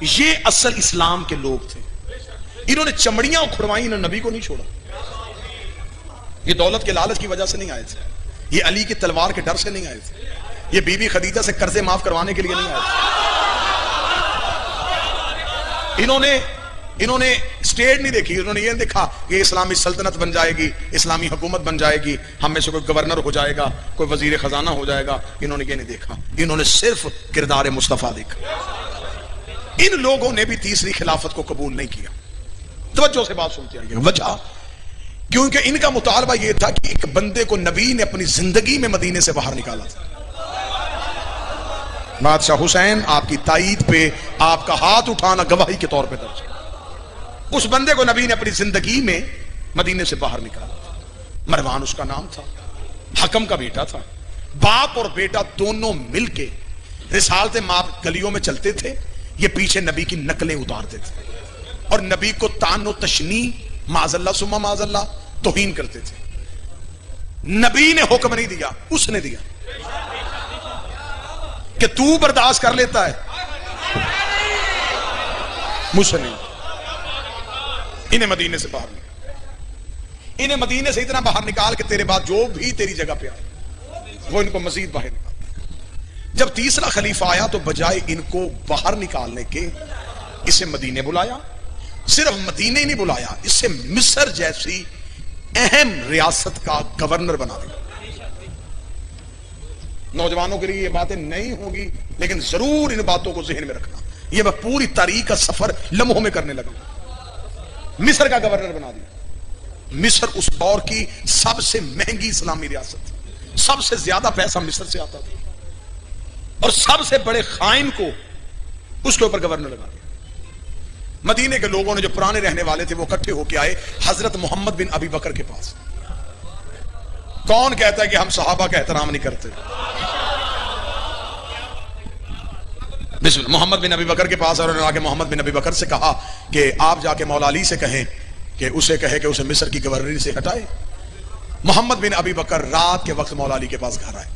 یہ اصل اسلام کے لوگ تھے. انہوں نے چمڑیاں کھڑوائی, انہوں نے نبی کو نہیں چھوڑا. یہ دولت کے لالچ کی وجہ سے نہیں آئے تھے, یہ علی کی تلوار کے ڈر سے نہیں آئے تھے, یہ بی بی خدیجہ سے قرضے معاف کروانے کے لیے نہیں آئے تھے. انہوں نے اسٹیٹ نہیں دیکھی, انہوں نے یہ دیکھا کہ اسلامی سلطنت بن جائے گی, اسلامی حکومت بن جائے گی, ہم میں سے کوئی گورنر ہو جائے گا, کوئی وزیر خزانہ ہو جائے گا. انہوں نے یہ نہیں دیکھا, انہوں نے صرف کردار مصطفیٰ دیکھا. ان لوگوں نے بھی تیسری خلافت کو قبول نہیں کیا. توجہ سے بات سنتے آئیے. وجہ کیونکہ ان کا مطالبہ یہ تھا کہ ایک بندے کو نبی نے اپنی زندگی میں مدینے سے باہر نکالا تھا. بادشاہ حسین آپ کی تائید پہ آپ کا ہاتھ اٹھانا گواہی کے طور پہ درج ہے. اس بندے کو نبی نے اپنی زندگی میں مدینے سے باہر نکالا تھا. مروان اس کا نام تھا, حکم کا بیٹا تھا. باپ اور بیٹا دونوں مل کے رسالت ماپ گلیوں میں چلتے تھے, یہ پیچھے نبی کی نقلیں اتارتے تھے اور نبی کو تان و تشنیع معاذ اللہ ثم معاذ اللہ توہین کرتے تھے. نبی نے حکم نہیں دیا, اس نے دیا کہ تو برداشت کر لیتا ہے, مجھ سے نہیں. انہیں مدینے سے باہر نکال, انہیں مدینے سے اتنا باہر نکال کہ تیرے بعد جو بھی تیری جگہ پہ آئے وہ ان کو مزید باہر نکال. جب تیسرا خلیفہ آیا تو بجائے ان کو باہر نکالنے کے اسے مدینے بلایا. صرف مدینے ہی نہیں بلایا, اس سے مصر جیسی اہم ریاست کا گورنر بنا دیا. نوجوانوں کے لیے یہ باتیں نہیں ہوں گی, لیکن ضرور ان باتوں کو ذہن میں رکھنا. یہ میں پوری تاریخ کا سفر لمحوں میں کرنے لگا. مصر کا گورنر بنا دیا. مصر اس دور کی سب سے مہنگی اسلامی ریاست تھی, سب سے زیادہ پیسہ مصر سے آتا تھا, اور سب سے بڑے خائن کو اس کے اوپر گورنر لگا دیا. مدینے کے لوگوں نے جو پرانے رہنے والے تھے وہ اکٹھے ہو کے آئے حضرت محمد بن ابی بکر کے پاس. کون کہتا ہے کہ ہم صحابہ کا احترام نہیں کرتے؟ بسم اللہ. محمد بن ابی بکر کے پاس, اور انہوں نے آ کے محمد بن ابی بکر سے کہا کہ آپ جا کے مولا علی سے کہیں کہ اسے کہے کہ اسے مصر کی گورنری سے ہٹائے. محمد بن ابی بکر رات کے وقت مولا علی کے پاس گھر آئے.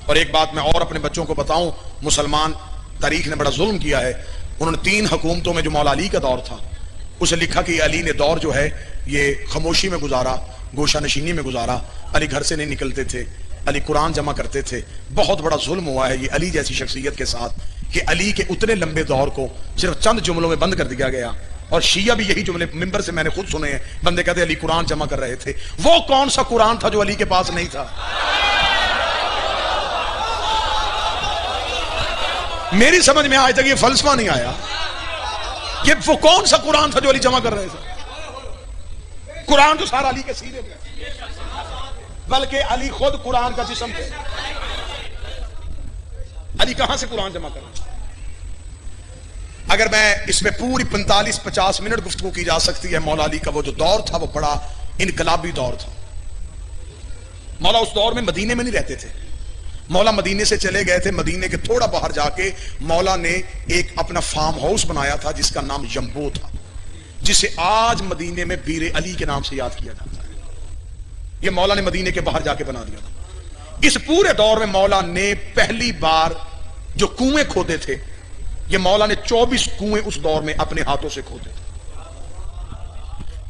اور ایک بات میں اور اپنے بچوں کو بتاؤں, مسلمان تاریخ نے بڑا ظلم کیا ہے. انہوں نے 3 حکومتوں میں جو مولا علی کا دور تھا اسے لکھا کہ علی نے دور جو ہے یہ خاموشی میں گزارا, گوشہ نشینی میں گزارا. علی گھر سے نہیں نکلتے تھے, علی قرآن جمع کرتے تھے. بہت بڑا ظلم ہوا ہے یہ علی جیسی شخصیت کے ساتھ کہ علی کے اتنے لمبے دور کو صرف چند جملوں میں بند کر دیا گیا. اور شیعہ بھی یہی جملے ممبر سے میں نے خود سنے ہیں, بندے کہتے علی قرآن جمع کر رہے تھے. وہ کون سا قرآن تھا جو علی کے پاس نہیں تھا؟ میری سمجھ میں آج تک یہ فلسفہ نہیں آیا کہ وہ کون سا قرآن تھا جو علی جمع کر رہے تھے. قرآن تو سارا علی کے سینے میں, بلکہ علی خود قرآن کا جسم تھے. علی کہاں سے قرآن جمع کر رہے تھے؟ اگر میں اس میں پوری 45-50 منٹ گفتگو کی جا سکتی ہے. مولا علی کا وہ جو دور تھا وہ بڑا انقلابی دور تھا. مولا اس دور میں مدینے میں نہیں رہتے تھے, مولا مدینے سے چلے گئے تھے. مدینے کے تھوڑا باہر جا کے مولا نے ایک اپنا فارم ہاؤس بنایا تھا جس کا نام یمبو تھا, جسے آج مدینے میں بیر علی کے نام سے یاد کیا جاتا ہے. یہ مولا نے مدینے کے باہر جا کے بنا دیا تھا. اس پورے دور میں مولا نے پہلی بار جو کنویں کھودے تھے, یہ مولا نے 24 کنویں اس دور میں اپنے ہاتھوں سے کھودے تھے.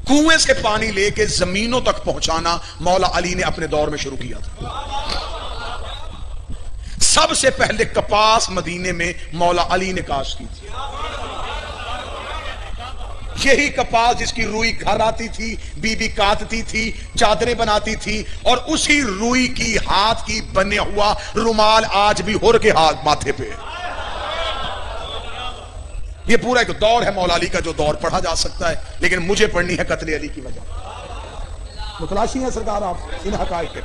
کنویں سے پانی لے کے زمینوں تک پہنچانا مولا علی نے اپنے دور میں شروع کیا تھا. سب سے پہلے کپاس مدینے میں مولا علی نے کاشت کی تھی. یہی کپاس جس کی روئی گھر آتی تھی, بی بی کاٹتی تھی, چادریں بناتی تھی, اور اسی روئی کی ہاتھ کی بنے ہوا رومال آج بھی ہور کے ہاتھ ماتھے پہ. یہ پورا ایک دور ہے مولا علی کا جو دور پڑھا جا سکتا ہے, لیکن مجھے پڑھنی ہے قتل علی کی وجہ. متلاشی ہیں سرکار آپ ان حقائق کے.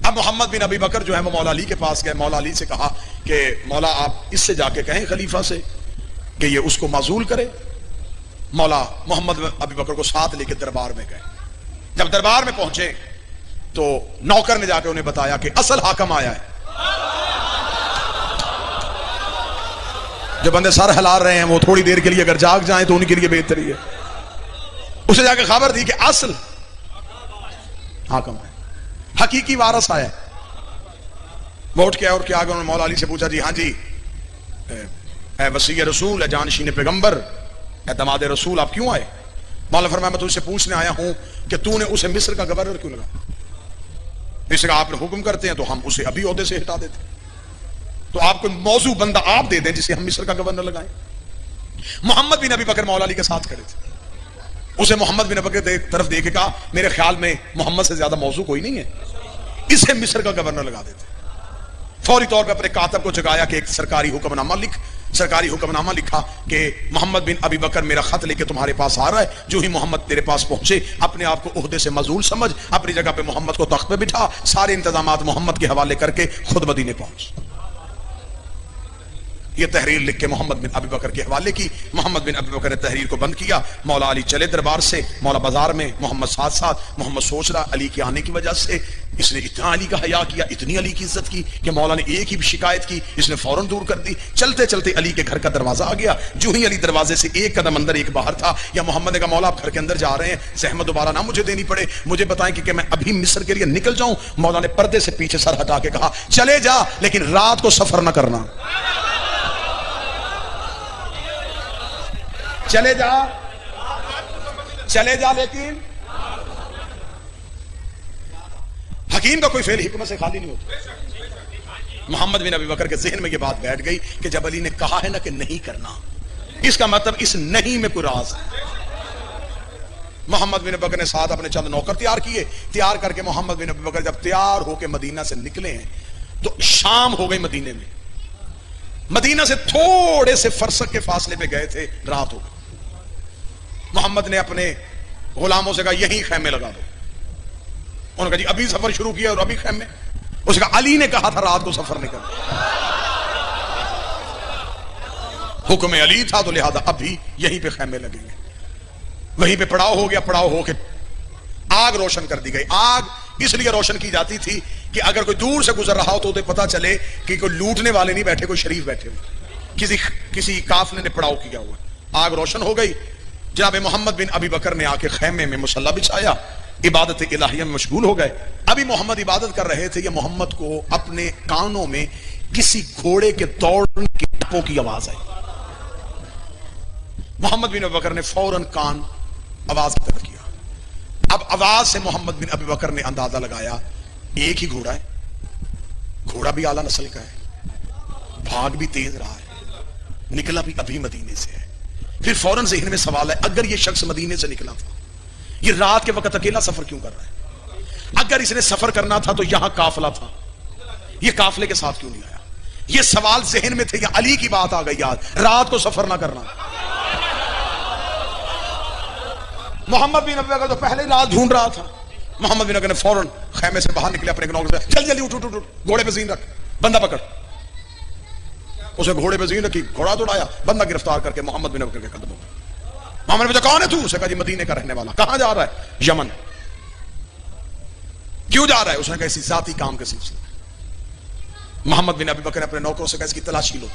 اب محمد بن ابی بکر جو ہے وہ مولا علی کے پاس گئے. مولا علی سے کہا کہ مولا آپ اس سے جا کے کہیں خلیفہ سے کہ یہ اس کو معزول کرے. مولا محمد بن ابی بکر کو ساتھ لے کے دربار میں گئے. جب دربار میں پہنچے تو نوکر نے جا کے انہیں بتایا کہ اصل حاکم آیا ہے. جو بندے سر ہلا رہے ہیں وہ تھوڑی دیر کے لیے اگر جاگ جائیں تو ان کے لیے بہتری ہے. اسے جا کے خبر دی کہ اصل حاکم ہے, حقیقی وارث آیا ہے. وہ اٹھ کے اور کیا آگے انہوں نے مولا علی سے پوچھا, جی ہاں جی اے وسیع رسول، اے جانشین پیغمبر، اے دماد رسول، آپ کیوں آئے؟ مولا فرمایا میں تجھ سے پوچھنے آیا ہوں کہ تو نے اسے مصر کا گورنر کیوں لگا؟ اس کا آپ نے حکم کرتے ہیں تو ہم اسے ابھی عہدے سے ہٹا دیتے، تو آپ کو موضوع بندہ آپ دے دیں جسے ہم مصر کا گورنر لگائیں۔ محمد بن ابی بکر مولا علی کے ساتھ کھڑے تھے، اسے محمد بن ابی بکر طرف دیکھ کے کہا میرے خیال میں محمد سے زیادہ موضوع کوئی نہیں ہے، اسے مصر کا گورنر لگا دیتے۔ فوری طور پر اپنے کاتب کو جگایا کہ ایک سرکاری حکم نامہ لکھا کہ محمد بن ابی بکر میرا خط لے کے تمہارے پاس آ رہا ہے، جو ہی محمد تیرے پاس پہنچے اپنے آپ کو عہدے سے معزول سمجھ، اپنی جگہ پہ محمد کو تخت پہ بٹھا، سارے انتظامات محمد کے حوالے کر کے خود مدینے پہنچ۔ یہ تحریر لکھ کے محمد بن ابی بکر کے حوالے کی۔ محمد بن ابی بکر نے تحریر کو بند کیا، مولا علی چلے دربار سے، مولا بازار میں، محمد ساتھ ساتھ، محمد سوچ رہا علی کے آنے کی وجہ سے اس نے اتنا علی کا حیا کیا، اتنی علی کی عزت کی کہ مولا نے ایک ہی شکایت کی، اس نے فوراً دور کر دی۔ چلتے چلتے علی کے گھر کا دروازہ آ گیا، جو ہی علی دروازے سے ایک قدم اندر ایک باہر تھا، یا محمد نے کہا مولا آپ گھر کے اندر جا رہے ہیں، زحمت دوبارہ نہ مجھے دینی پڑے، مجھے بتائیں کہ میں ابھی مصر کے لیے نکل جاؤں؟ مولا نے پردے سے پیچھے سر ہٹا کے کہا چلے جا، لیکن رات کو سفر نہ کرنا، چلے جا لیکن حکیم کا کوئی فعل حکمت سے خالی نہیں ہوتا۔ محمد بن ابی بکر کے ذہن میں یہ بات بیٹھ گئی کہ جب علی نے کہا ہے نا کہ نہیں کرنا، اس کا مطلب اس نہیں میں کوئی راز ہے۔ محمد بن ابی بکر نے ساتھ اپنے چند نوکر تیار کر کے محمد بن ابی بکر جب تیار ہو کے مدینہ سے نکلے ہیں تو شام ہو گئی مدینے میں، مدینہ سے تھوڑے سے فرسخ کے فاصلے پہ گئے تھے، رات ہو گئی۔ محمد نے اپنے غلاموں سے کہا یہیں خیمے لگا دو، انہوں نے کہا جی ابھی سفر شروع کیا اور ابھی خیمے؟ اس نے کہا علی نے کہا تھا رات کو سفر نہیں کرنا، حکم علی تھا تو لہذا ابھی یہیں پہ خیمے لگیں گے۔ وہیں پہ پڑاؤ ہو گیا، پڑاؤ ہو کے آگ روشن کر دی گئی۔ آگ اس لیے روشن کی جاتی تھی کہ اگر کوئی دور سے گزر رہا ہو تو پتا چلے کہ کوئی لوٹنے والے نہیں بیٹھے، کوئی شریف بیٹھے ہوئے، کسی قافلے نے پڑاؤ کیا ہوا۔ آگ روشن ہو گئی، جناب محمد بن ابی بکر نے آ کے خیمے میں مصلی بچھایا، عبادت الہیہ میں مشغول ہو گئے۔ ابھی محمد عبادت کر رہے تھے، یہ محمد کو اپنے کانوں میں کسی گھوڑے کے دوڑنے کے ٹپوں کی آواز آئی۔ محمد بن ابی بکر نے فوراً کان آواز کی طرف کیا۔ اب آواز سے محمد بن ابی بکر نے اندازہ لگایا ایک ہی گھوڑا ہے، گھوڑا بھی اعلیٰ نسل کا ہے، بھاگ بھی تیز رہا ہے، نکلا بھی ابھی مدینے سے ہے۔ پھر فوراً ذہن میں سوال ہے اگر یہ شخص مدینے سے نکلا تھا، یہ رات کے وقت اکیلا سفر کیوں کر رہا ہے؟ اگر اس نے سفر کرنا تھا تو یہاں قافلہ تھا، یہ قافلے کے ساتھ کیوں نہیں آیا؟ یہ سوال ذہن میں تھے، یہ علی کی بات آ گئی یاد، رات کو سفر نہ کرنا۔ محمد بن ابی بکر تو پہلے ہی رات ڈھونڈ رہا تھا۔ محمد بن ابی بکر نے فوراً خیمے سے باہر نکلے، اپنے نوکر سے جلدی اٹھ، گھوڑے پہ زین رکھ، بندہ پکڑ۔ اسے گھوڑے پہ زین رکھی، گھوڑا دوڑایا، بندہ گرفتار کر کے محمد بن ابی بکر کے قدموں میں۔ محمد نے پوچھا کون ہے تو؟ اسے کہا جی مدینے کا رہنے والا۔ کہاں جا رہا ہے؟ یمن۔ کیوں جا رہا ہے؟ اس نے کہا اسی ذاتی کام کے سلسلے۔ محمد بن ابی بکر نے اپنے نوکروں سے کہا اس کی تلاشی لو۔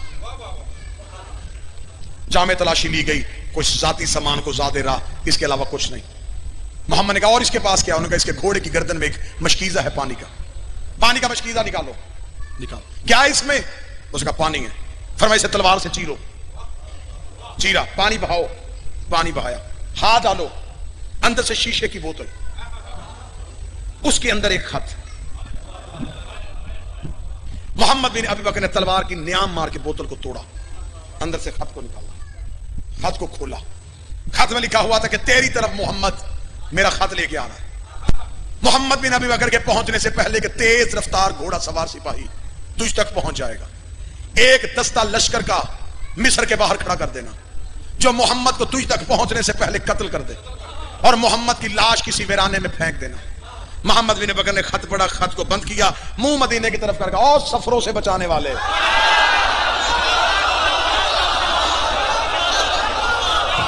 جامع تلاشی لی گئی، کچھ ذاتی سامان کو زیادہ رہا، اس کے علاوہ کچھ نہیں۔ محمد نے کہا اور اس کے پاس کیا؟ انہوں نے کہا اس کے گھوڑے کی گردن میں ایک مشکیزہ ہے پانی کا مشکیزہ نکالو۔ کیا ہے اس میں؟ اس کا پانی ہے۔ فرمایا اسے تلوار سے چیرو، چیرا، پانی بہاؤ، پانی بہایا، ہاتھ ڈالو، اندر سے شیشے کی بوتل، اس کے اندر ایک خط۔ محمد بن ابی بکر نے تلوار کی نیام مار کے بوتل کو توڑا، اندر سے خط کو نکالا، خط کو کھولا۔ خط میں لکھا ہوا تھا کہ تیری طرف محمد میرا خط لے کے آ رہا ہے۔ محمد بن ابی بکر کے پہنچنے سے پہلے کہ تیز رفتار گھوڑا سوار سپاہی تجھ تک پہنچ جائے گا، ایک دستہ لشکر کا مصر کے باہر کھڑا کر دینا جو محمد کو تجھ تک پہنچنے سے پہلے قتل کر دے، اور محمد کی لاش کسی ویرانے میں پھینک دینا۔ محمد بن ابی بکر نے خط پڑھا، خط کو بند کیا، منہ مدینے کی طرف کر کے اور سفروں سے بچانے والے،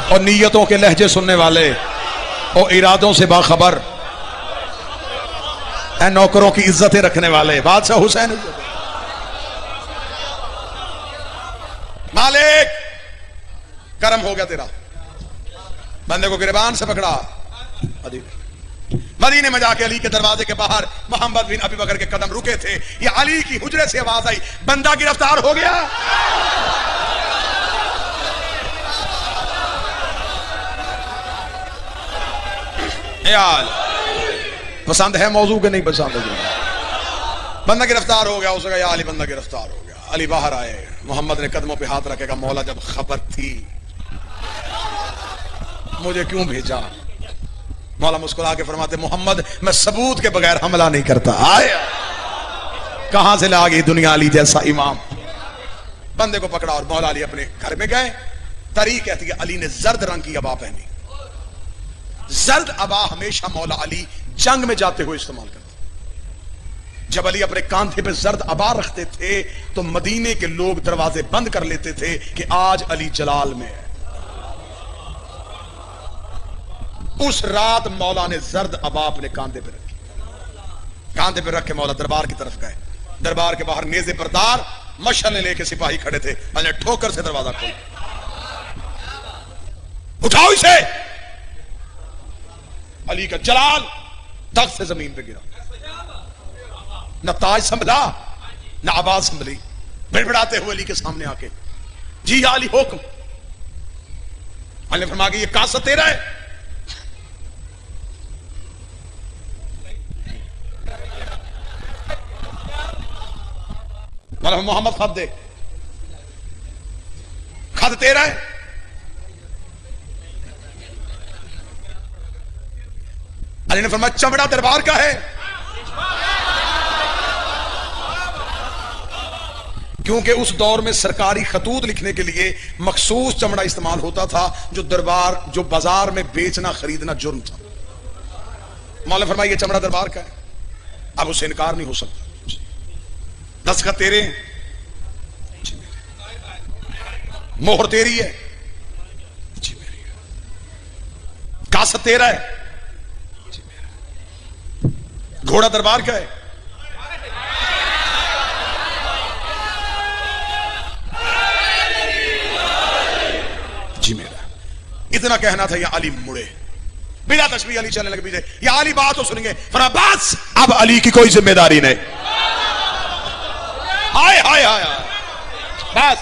اور نیتوں کے لہجے سننے والے، اور ارادوں سے باخبر، اے نوکروں کی عزتیں رکھنے والے، بادشاہ حسین مالک کرم ہو گیا تیرا، بندے کو گریبان سے پکڑا۔ مدینے میں جا کے علی کے دروازے کے باہر محمد بن ابی بکر کے قدم رکے تھے، یہ علی کی حجرے سے آواز آئی، بندہ گرفتار ہو گیا۔ یار پسند ہے موضوع کے نہیں پسند ہے؟ بندہ گرفتار ہو گیا، اس کا یا علی بندہ گرفتار ہو گیا، علی باہر آئے، محمد نے قدموں پہ ہاتھ رکھے گا مولا جب خبر تھی مجھے کیوں بھیجا؟ مولا مسکرا کے فرماتے محمد میں ثبوت کے بغیر حملہ نہیں کرتا۔ آیا کہاں سے لا گئی دنیا علی جیسا امام؟ بندے کو پکڑا اور مولا علی اپنے گھر میں گئے۔ تاریخ کہتی ہے علی نے زرد رنگ کی عبا پہنی۔ زرد عبا ہمیشہ مولا علی جنگ میں جاتے ہوئے استعمال کرتے۔ جب علی اپنے کاندھے پہ زرد عبا رکھتے تھے تو مدینے کے لوگ دروازے بند کر لیتے تھے کہ آج علی جلال میں ہے۔ اس رات مولا نے زرد عبا اپنے کاندھے پہ رکھی، کاندھے پہ رکھ کے مولا دربار کی طرف گئے۔ دربار کے باہر نیزے بردار مشعلیں لے کے سپاہی کھڑے تھے، انہیں ٹھوکر سے دروازہ کھولا، اٹھاؤ اسے۔ علی کا جلال تخت سے زمین پہ گرا، نہ تاج سنبھلا نہ آواز سنبھلی، بڑبڑاتے ہوئے علی کے سامنے آ کے جی یا علی حکم۔ علی نے فرمایا کہ یہ کاسہ تیرا ہے؟ محمد خط دے، خط تیرا ہے؟ علی نے فرمایا چمڑا دربار کا ہے، کیونکہ اس دور میں سرکاری خطوط لکھنے کے لیے مخصوص چمڑا استعمال ہوتا تھا جو بازار میں بیچنا خریدنا جرم تھا۔ مولا نے فرمایا یہ چمڑا دربار کا ہے، اب اسے انکار نہیں ہو سکتا۔ دستخط تیرے ہیں؟ مہر تیری ہے؟ جی میری ہے۔ کاسہ تیرا ہے؟ جی میرا۔ گھوڑا دربار کا ہے؟ جی میرا۔ اتنا کہنا تھا یا علی مڑے بلا تشبیہ، علی چلنے لگے پیچھے، یا علی بات تو سنیں گے، فرمایا بس اب علی کی کوئی ذمہ داری نہیں۔ ہائے ہائے ہائے بس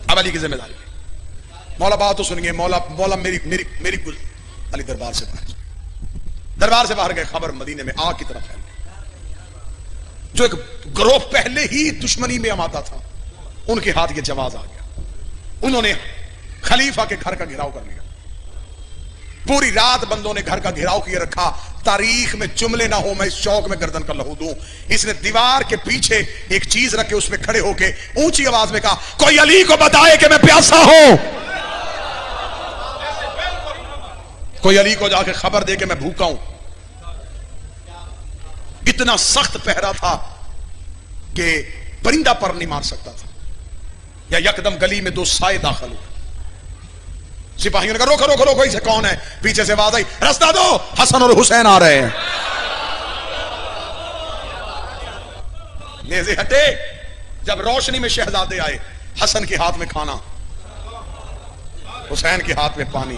اب علی کی ذمہ داری۔ مولا بات تو سنیں گے، مولا میری گل۔ علی دربار سے باہر گئے، خبر مدینے میں آگ کی طرف پھیل گئی۔ جو ایک گروہ پہلے ہی دشمنی میں آماتا تھا ان کے ہاتھ یہ جواز آ گیا، انہوں نے خلیفہ کے گھر کا گھیراؤ کر لیا۔ پوری رات بندوں نے گھر کا گھیراؤ کیے رکھا، تاریخ میں جملے نہ ہو میں اس چوک میں گردن کا لہو دوں۔ اس نے دیوار کے پیچھے ایک چیز رکھ کے اس میں کھڑے ہو کے اونچی آواز میں کہا کوئی علی کو بتائے کہ میں پیاسا ہوں، کوئی علی کو جا کے خبر دے کہ میں بھوکا ہوں۔ اتنا سخت پہرا تھا کہ پرندہ پر نہیں مار سکتا تھا، یا یکدم گلی میں دو سائے داخل ہوئے۔ سپاہیوں نے کہا روکو روکو روکو، اسے کون ہے؟ پیچھے سے آواز آئی رستہ دو، حسن اور حسین آ رہے ہیں۔ نیزے ہٹے، جب روشنی میں شہزادے آئے، حسن کے ہاتھ میں کھانا، حسین کے ہاتھ میں پانی۔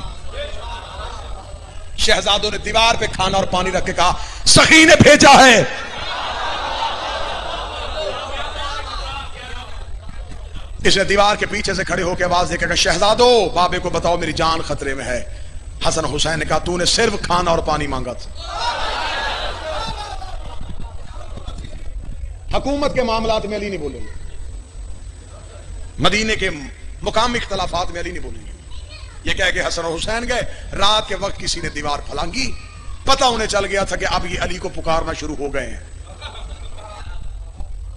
شہزادوں نے دیوار پہ کھانا اور پانی رکھ کے کہا سخی نے بھیجا ہے۔ اس نے دیوار کے پیچھے سے کھڑے ہو کے آواز دے کے کہا شہزادو بابے کو بتاؤ میری جان خطرے میں ہے۔ حسن حسین نے کہا تو نے صرف کھانا اور پانی مانگا تھا، حکومت کے معاملات میں علی نہیں بولیں گے، مدینے کے مقامی اختلافات میں علی نہیں بولیں گے۔ یہ کہہ کہ حسن اور حسین گئے، رات کے وقت کسی نے دیوار پھلانگی، پتہ انہیں چل گیا تھا کہ اب یہ علی کو پکارنا شروع ہو گئے ہیں،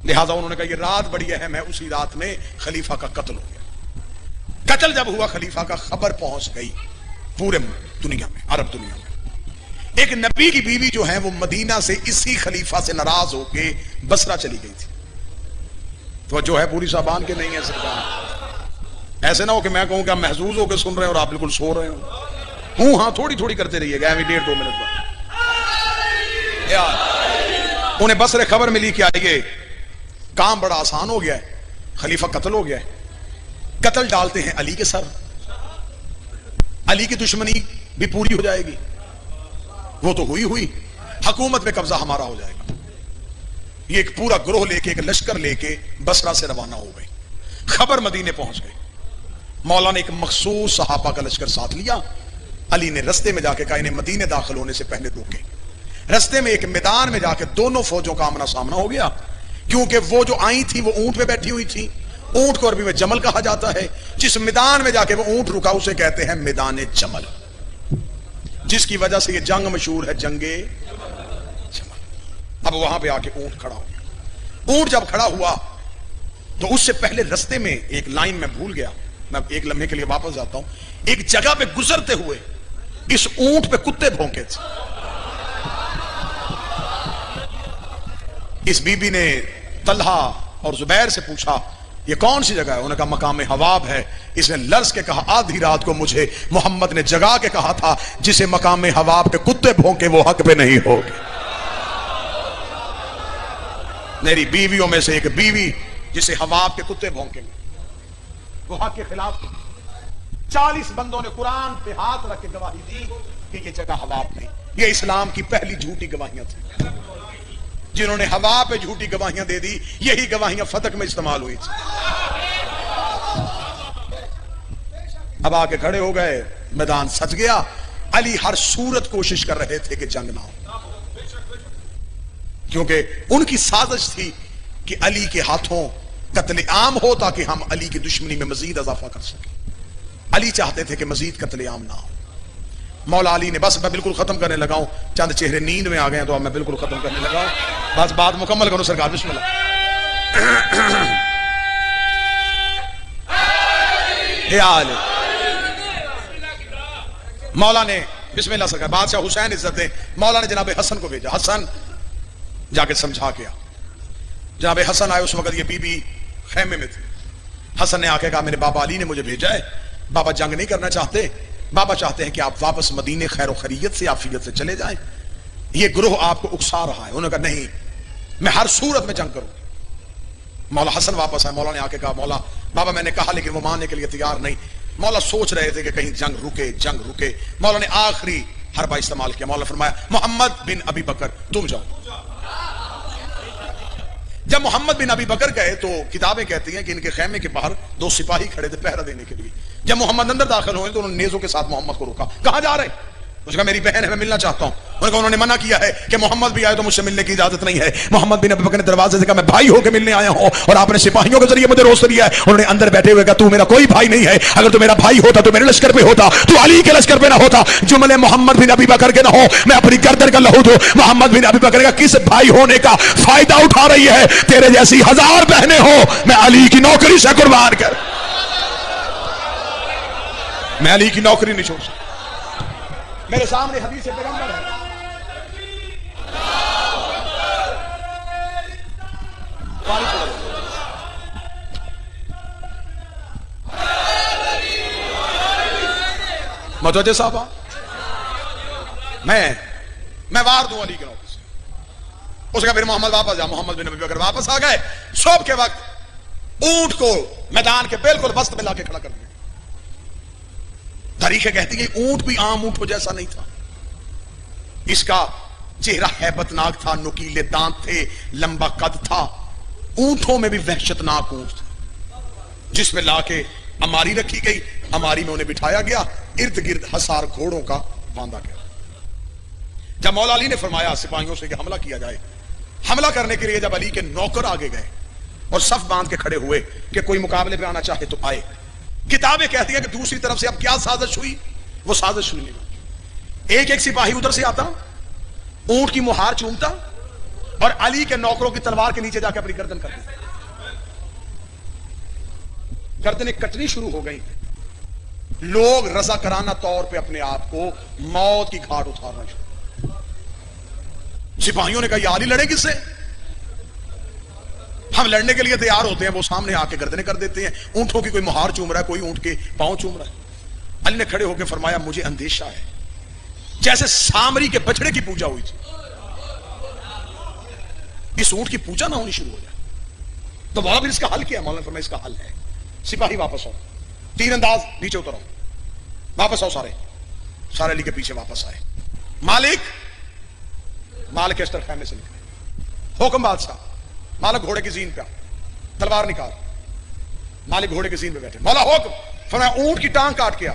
لہذا انہوں نے کہا یہ رات بڑی اہم ہے۔ اسی رات میں خلیفہ کا قتل ہو گیا۔ قتل جب ہوا خلیفہ کا خبر پہنچ گئی پورے دنیا میں، عرب دنیا میں۔ ایک نبی کی بیوی جو ہے وہ مدینہ سے اسی خلیفہ سے ناراض ہو کے بصرہ چلی گئی تھی۔ تو جو ہے پوری صاحبان کے نہیں ہے سرکار، ایسے نہ ہو کہ میں کہوں کہ آپ محظوظ ہو کے سن رہے ہیں اور آپ بالکل سو رہے ہوں ہاں تھوڑی تھوڑی کرتے رہیے گا، 1.5-2 منٹ بعد انہیں بصرے خبر ملی کہ آئیے کام بڑا آسان ہو گیا ہے، خلیفہ قتل ہو گیا ہے، قتل ڈالتے ہیں علی کے سر، علی کی دشمنی بھی پوری ہو جائے گی، وہ تو ہوئی حکومت میں قبضہ ہمارا ہو جائے گا۔ یہ ایک پورا گروہ لے کے، ایک لشکر لے کے بصرہ سے روانہ ہو گئی، خبر مدینے پہنچ گئی۔ مولا نے ایک مخصوص صحابہ کا لشکر ساتھ لیا، علی نے رستے میں جا کے کہا انہیں مدینے داخل ہونے سے پہلے روکے. رستے میں ایک میدان میں جا کے دونوں فوجوں کا آمنا سامنا ہو گیا، کیونکہ وہ جو آئی تھی وہ اونٹ پہ بیٹھی ہوئی تھی. اونٹ کو عربی میں جمل کہا جاتا ہے. جس میدان میں جا کے وہ اونٹ رکا اسے کہتے ہیں میدان جمل، جس کی وجہ سے یہ جنگ مشہور ہے، جنگ جمل. اب وہاں پہ آ کے اونٹ کھڑا ہو گیا. اونٹ جب کھڑا ہوا تو اس سے پہلے رستے میں ایک لائن میں بھول گیا، میں ایک لمحے کے لیے واپس جاتا ہوں. ایک جگہ پہ گزرتے ہوئے اس اونٹ پہ کتے بھونکے تھے. اس بی بی نے طلحہ اور زبیر سے پوچھا یہ کون سی جگہ ہے؟ انہوں نے کہا مقام حواب ہے. اس نے لرز کے کہا آدھی رات کو مجھے محمد نے جگا کے کہا تھا جسے مقام حواب کے کتے بھونکے وہ حق پہ نہیں ہوگے. میری بیویوں میں سے ایک بیوی جسے حواب کے کتے بھونکے وہ حق کے خلاف. 40 بندوں نے قرآن پہ ہاتھ رکھ کے گواہی دی کہ یہ جگہ حواب نہیں. یہ اسلام کی پہلی جھوٹی گواہیاں تھیں. جنہوں نے ہوا پہ جھوٹی گواہیاں دے دی یہی گواہیاں فتح میں استعمال ہوئی تھی. اب آ کے کھڑے ہو گئے، میدان سج گیا. علی ہر صورت کوشش کر رہے تھے کہ جنگ نہ ہو، کیونکہ ان کی سازش تھی کہ علی کے ہاتھوں قتل عام ہو تاکہ ہم علی کی دشمنی میں مزید اضافہ کر سکیں. علی چاہتے تھے کہ مزید قتل عام نہ ہو. مولا علی نے بس میں بالکل ختم کرنے لگا ہوں، چند چہرے نیند میں آ گئے ہیں تو اب میں بالکل ختم کرنے لگا ہوں، بس بات مکمل کرو سرکار. بسم اللہ. مولا نے بسم اللہ سرکار. بادشاہ حسین عزت ہے. مولا نے جناب حسن کو بھیجا. حسن جا کے سمجھا کے آ. جناب حسن آئے. اس وقت یہ بی بی خیمے میں تھی. حسن نے آ کے کہا میرے بابا علی نے مجھے بھیجا ہے. بابا جنگ نہیں کرنا چاہتے، بابا چاہتے ہیں کہ آپ واپس مدینے خیر و خیریت سے عافیت سے چلے جائیں. یہ گروہ آپ کو اکسا رہا ہے. انہوں نے کہا نہیں، میں ہر صورت میں جنگ کروں. مولا حسن واپس آئے. مولا نے آ کے کہا مولا بابا میں نے کہا لیکن وہ ماننے کے لیے تیار نہیں. مولا سوچ رہے تھے کہ کہیں جنگ رکے. مولا نے آخری حربہ استعمال کیا. مولا فرمایا محمد بن ابی بکر تم جاؤ. جب محمد بن ابی بکر گئے تو کتابیں کہتی ہیں کہ ان کے خیمے کے باہر 2 سپاہی کھڑے تھے پہرا دینے کے لیے. جب محمد اندر داخل ہوئے تو انہوں نے نیزوں کے ساتھ محمد کو روکا. کہاں جا رہے؟ اس نے کہا میری بہن ہے، میں ملنا چاہتا ہوں. انہوں نے منع کیا ہے کہ محمد بھی آئے تو مجھ سے ملنے کی اجازت نہیں ہے. محمد بن ابی بکر نے دروازے سے کہا میں بھائی ہو کے ملنے آیا ہوں اور آپ نے سپاہیوں کے ذریعے مجھے روست دیا ہے. انہوں نے اندر بیٹھے ہوئے کہا تو میرا کوئی بھائی نہیں ہے. اگر تو میرا بھائی ہوتا تو میرے لشکر پہ ہوتا، تو علی کے لشکر پہ نہ ہوتا. جملے محمد بن ابی بکر کے نہ ہو میں اپنی گردن کا لہو دوں. محمد بن ابی بکر کا کس بھائی ہونے کا فائدہ اٹھا رہی ہے؟ تیرے جیسی 1000 بہنیں ہو، میں علی کی نوکری سے قربان کر، میں علی کی نوکری نہیں چھوڑ سکتا. میرے سامنے حدیث پیغمبر ہے. متوجہ صاحب میں وار دوں علی کے نوکری سے. اس کا پھر محمد واپس جا. محمد بن ابی بکر واپس آ گئے. صبح کے وقت اونٹ کو میدان کے بالکل وسط میں لا کے کھڑا کر دیا. تاریخ کہتی ہے اونٹ بھی عام اونٹوں جیسا نہیں تھا. اس کا چہرہ ہیبت ناک تھا، نکیلے دانت تھے، لمبا قد تھا. اونٹوں میں بھی وحشت ناک اونٹ تھا جس میں لا کے اماری رکھی گئی. اماری میں انہیں بٹھایا گیا. ارد گرد ہزار گھوڑوں کا باندھا گیا. جب مولا علی نے فرمایا سپاہیوں سے کہ حملہ کیا جائے، حملہ کرنے کے لیے جب علی کے نوکر آگے گئے اور صف باندھ کے کھڑے ہوئے کہ کوئی مقابلے پہ آنا چاہے تو آئے. کتابیں کہتی ہیں کہ دوسری طرف سے اب کیا سازش ہوئی؟ وہ سازش نہیں ہوئی. ایک سپاہی ادھر سے آتا، اونٹ کی مہار چومتا اور علی کے نوکروں کی تلوار کے نیچے جا کے اپنی گردن کر دیتا. گردنیں کٹنی شروع ہو گئی. لوگ رضاکارانہ طور پہ اپنے آپ کو موت کی گھاٹ اتارنا شروع. سپاہیوں نے کہا یہ علی لڑے کس سے؟ ہم لڑنے کے لیے تیار ہوتے ہیں، وہ سامنے آ کے گردنیں کر دیتے ہیں. اونٹوں کی کوئی مہار چوم رہا ہے، کوئی اونٹ کے پاؤں چوم رہا ہے. علی نے کھڑے ہو کے فرمایا مجھے اندیشہ ہے جیسے سامری کے بچڑے کی پوجا ہوئی تھی اس اونٹ کی پوجا نہ ہونی شروع ہو جائے. تو مولا پھر اس کا حل کیا؟ مولا نے فرمایا اس کا حل ہے سپاہی واپس آؤ، تیر انداز نیچے اترو، واپس آؤ. سارے علی کے پیچھے واپس آئے. مالک اشتر خیمے سے نکلے. حکم بادشاہ. مالک گھوڑے کی زین پہ، تلوار نکال. مالک گھوڑے کی زین پہ بیٹھے. مولا حکم فرمایا اونٹ کی ٹانگ کاٹ کیا.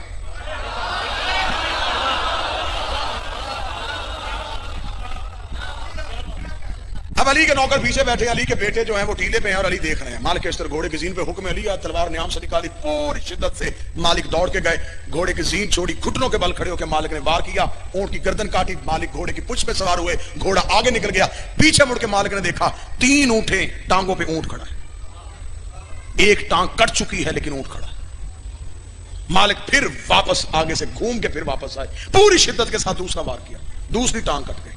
اب علی کے نوکر پیچھے بیٹھے، علی کے بیٹے جو ہیں وہ ٹیلے پہ ہیں اور علی دیکھ رہے ہیں. مالک اشتر گھوڑے کی زین پہ حکم علی ہے، تلوار نیام سے نکالی، پوری شدت سے مالک دوڑ کے گئے، گھوڑے کی زین چھوڑی، گھٹنوں کے بل کھڑے ہو کے مالک نے وار کیا، اونٹ کی گردن کاٹی، مالک گھوڑے کی پچھ پہ سوار ہوئے، گھوڑا آگے نکل گیا. پیچھے مڑ کے مالک نے دیکھا 3 اونٹیں، ٹانگوں پہ اونٹ کھڑا ہے، ایک ٹانگ کٹ چکی ہے لیکن اونٹ کھڑا ہے. مالک پھر واپس آگے سے گھوم کے پھر واپس آئے، پوری شدت کے ساتھ دوسرا وار کیا، دوسری ٹانگ کٹ گئی،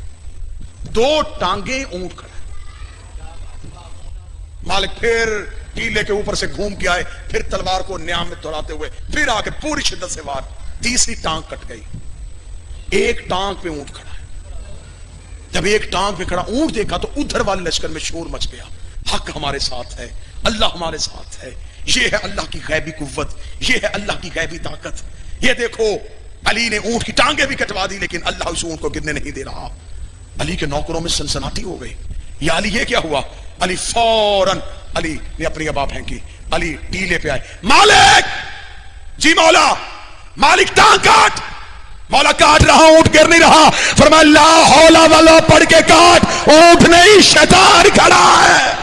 2 ٹانگیں اونٹ کھڑا ہے. مالک پھر ٹیلے کے اوپر سے گھوم کے آئے، پھر تلوار کو نیام میں دوڑاتے ہوئے پھر آ کے پوری شدت سے وار، تیسری ٹانگ کٹ گئی، ایک ٹانگ پہ اونٹ کھڑا ہے. جب ایک ٹانگ پہ کھڑا اونٹ دیکھا تو ادھر والے لشکر میں شور مچ گیا، حق ہمارے ساتھ ہے، اللہ ہمارے ساتھ ہے، یہ ہے اللہ کی غیبی قوت، یہ ہے اللہ کی غیبی طاقت. یہ دیکھو علی نے اونٹ کی ٹانگیں بھی کٹوا دی لیکن اللہ اس اونٹ کو گرنے نہیں دے رہا. علی کے نوکروں میں سنسناٹی ہو گئی، یا علی یہ کیا ہوا؟ علی فوراً علی نے اپنی ابا پھینکی، علی ٹیلے پہ آئے، مالک جی مولا، مالک ٹانگ کاٹ. مولا کاٹ رہا، اونٹ گر نہیں رہا. فرمایا لا حول ولا پڑھ کے کاٹ، اونٹ نہیں شیطان کھڑا ہے.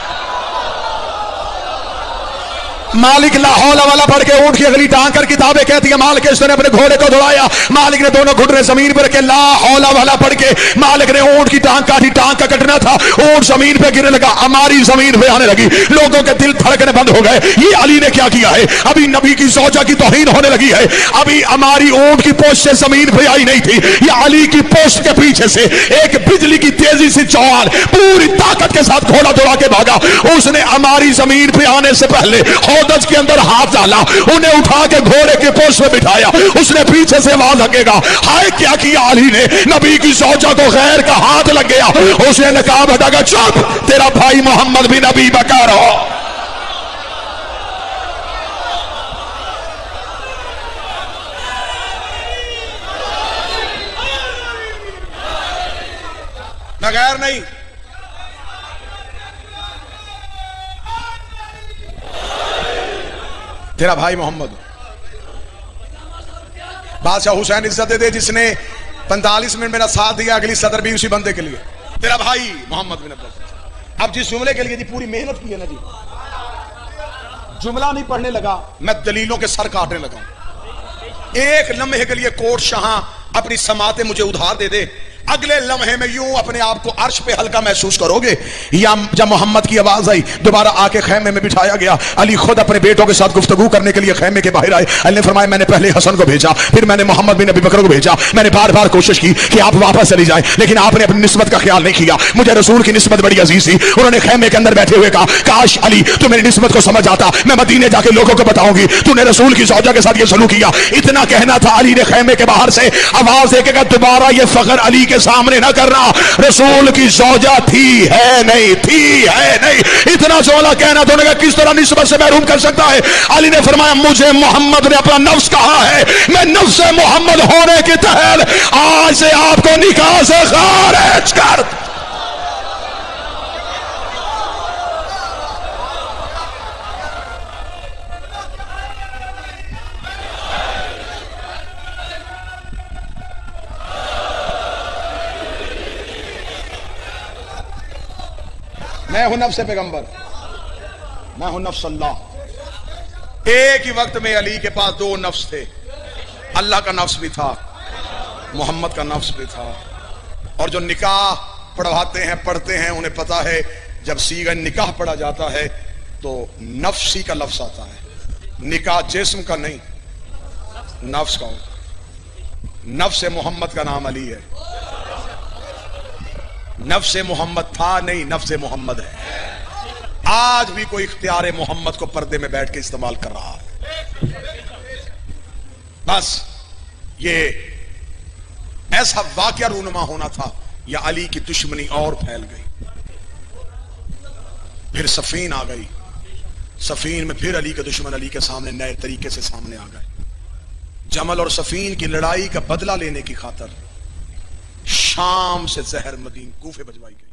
مالک لا حول ولا پڑھ کے اونٹ کی اگلی ٹانگ کر کتابیں کہتی ہیں مالک اس نے اپنے گھوڑے کو دوڑایا، مالک نے دونوں گھٹنے زمین پر رکھے، لا حول ولا پڑھ کے مالک نے اونٹ کی ٹانگ کاٹی. ٹانگ کا کٹنا تھا، اونٹ زمین پہ گرنے لگا، ہماری زمین پہ آنے لگی، لوگوں کے دل دھڑکنے بند ہو گئے. یہ علی نے کیا کیا ہے؟ ابھی نبی کی زوجہ کی توہین ہونے لگی ہے، ابھی ہماری اونٹ کی پوچھ سے زمین پہ آئی نہیں تھی، یہ علی کی پوچھ کے پیچھے سے ایک بجلی کی تیزی سے جوان پوری طاقت کے ساتھ گھوڑا دوڑا کے بھاگا. اس نے ہماری زمین پہ آنے سے پہلے ہودج کے اندر ہاتھ ڈالا، انہیں اٹھا کے گھوڑے کے پوچھ میں بٹھایا. اس نے پیچھے سے آواز لگے گا، ہائے کیا کیا علی نے؟ نبی کی زوجہ کو غیر کا ہاتھ لگ گیا. اس نے نقاب ہٹا کر چپ، تیرا بھائی محمد بن ابی بکر ہو. بغیر نہیں، تیرا بھائی محمد. بادشاہ حسین عزت دے جس نے 45 منٹ میرا ساتھ دیا، اگلی صدر بھی اسی بندے کے لیے، تیرا بھائی محمد بن ابی بکر. اب جس جملے کے لیے جی پوری محنت کی ہے نا جی، جملہ نہیں پڑھنے لگا، میں دلیلوں کے سر کاٹنے لگا. ایک لمحے کے لیے کوٹ شاہ اپنی سماعتیں مجھے ادھار دے دے، اگلے لمحے میں یوں اپنے آپ کو عرش پہ ہلکا محسوس کرو گے. یا جب محمد کی آواز آئی، دوبارہ آ کے خیمے میں بٹھایا گیا. علی خود اپنے بیٹوں کے ساتھ گفتگو کرنے کے لیے خیمے کے باہر آئے. علی نے فرمایا میں نے پہلے حسن کو بھیجا، پھر میں نے محمد بن ابی بکر کو بھیجا، میں نے بار بار کوشش کی کہ آپ واپس چلی جائیں لیکن آپ نے اپنی نسبت کا خیال نہیں کیا. مجھے رسول کی نسبت بڑی عزیز تھی. انہوں نے خیمے کے اندر بیٹھے ہوئے کہا کاش علی تو میری نسبت کو سمجھ آتا، میں مدینے جا کے لوگوں کو بتاؤں گی تو نے رسول کی زوجہ کے ساتھ یہ سلوک کیا. اتنا کہنا تھا، علی نے خیمے کے باہر سے آواز دے کے کہا دوبارہ یہ فخر علی کے سامنے نہ کرنا، رسول کی زوجہ تھی ہے نہیں، تھی ہے نہیں. اتنا سوالہ کہنا تو نے کہا کس طرح نسبت سے محروم کر سکتا ہے؟ علی نے فرمایا مجھے محمد نے اپنا نفس کہا ہے، میں نفس محمد ہونے کے تحت آج سے آپ کو نکاح سے خارج کر. میں ہوں نفس پیغمبر، میں ہوں نفس اللہ. ایک ہی وقت میں علی کے پاس 2 نفس تھے، اللہ کا نفس بھی تھا، محمد کا نفس بھی تھا. اور جو نکاح پڑھواتے ہیں پڑھتے ہیں انہیں پتا ہے جب صیغہ نکاح پڑھا جاتا ہے تو نفسی کا لفظ آتا ہے، نکاح جسم کا نہیں نفس کا ہوتا. نفس محمد کا نام علی ہے، نفس محمد تھا نہیں، نفس محمد ہے. آج بھی کوئی اختیار محمد کو پردے میں بیٹھ کے استعمال کر رہا ہے. بس یہ ایسا واقعہ رونما ہونا تھا یا علی کی دشمنی اور پھیل گئی. پھر صفین آ گئی، صفین میں پھر علی کے دشمن علی کے سامنے نئے طریقے سے سامنے آ گئے. جمل اور صفین کی لڑائی کا بدلہ لینے کی خاطر شام سے زہر مدین کوفے بھجوائی گئی.